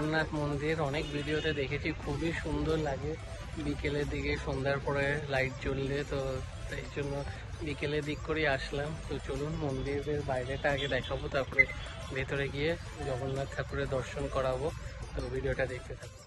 জগন্নাথ মন্দির অনেক ভিডিওতে দেখেছি, খুবই সুন্দর লাগে বিকেলের দিকে, সন্ধ্যার পরে লাইট জ্বললে। তো তাই জন্য বিকেলের দিক করেই আসলাম। তো চলুন মন্দিরের বাইরেটা আগে দেখাবো, তারপরে ভেতরে গিয়ে জগন্নাথ ঠাকুরের দর্শন করাবো। তো ভিডিওটা দেখতে থাকুন।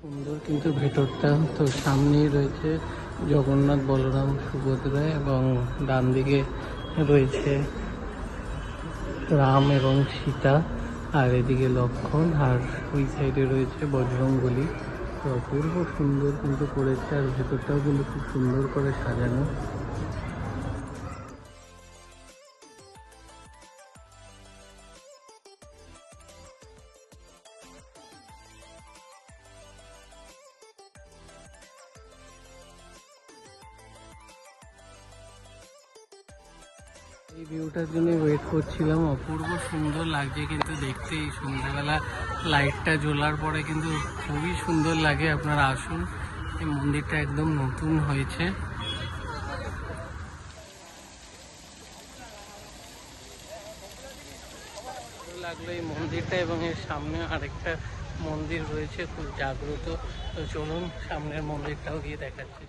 সুন্দর কিন্তু ভেতরটা। তো সামনেই রয়েছে জগন্নাথ, বলরাম, সুভদ্রা এবং ডান দিকে রয়েছে রাম এবং সীতা, আর এদিকে লক্ষ্মণ, আর ওই সাইডে রয়েছে বজরংবলী। তো অপূর্ব সুন্দর কিন্তু করেছে, আর ভেতরটাও কিন্তু খুব সুন্দর করে সাজানো। এই ভিউটার জন্য ওয়েট করছিলাম, অপূর্ব সুন্দর লাগছে কিন্তু দেখতে। এই সন্ধ্যাবেলা লাইটটা জ্বলার পরে কিন্তু খুবই সুন্দর লাগে। আপনারা আসুন, এই মন্দিরটা একদম নতুন হয়েছে। ভালো লাগলো এই মন্দিরটা, এবং এর সামনে আরেকটা মন্দির রয়েছে খুব জাগ্রত। তো চলুন সামনের মন্দিরটাও গিয়ে দেখাচ্ছি।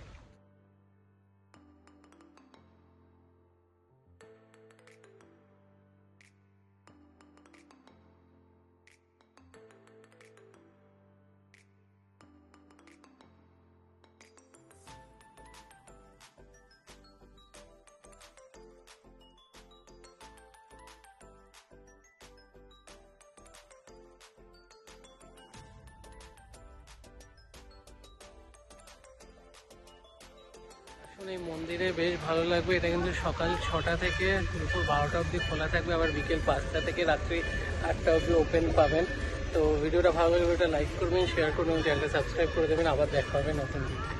এই মন্দিরে বেশ ভালো লাগবে। এটা কিন্তু সকাল 6টা থেকে দুপুর 12টা অবধি খোলা থাকবে, আবার বিকেল 5টা থেকে রাত্রি 8টা অবধি ওপেন পাবেন। তো ভিডিওটা ভালো লাগলে ওটা লাইক করবেন, শেয়ার করবেন, চ্যানেলটা সাবস্ক্রাইব করে দেবেন। আবার দেখা হবে নতুন ভিডিও।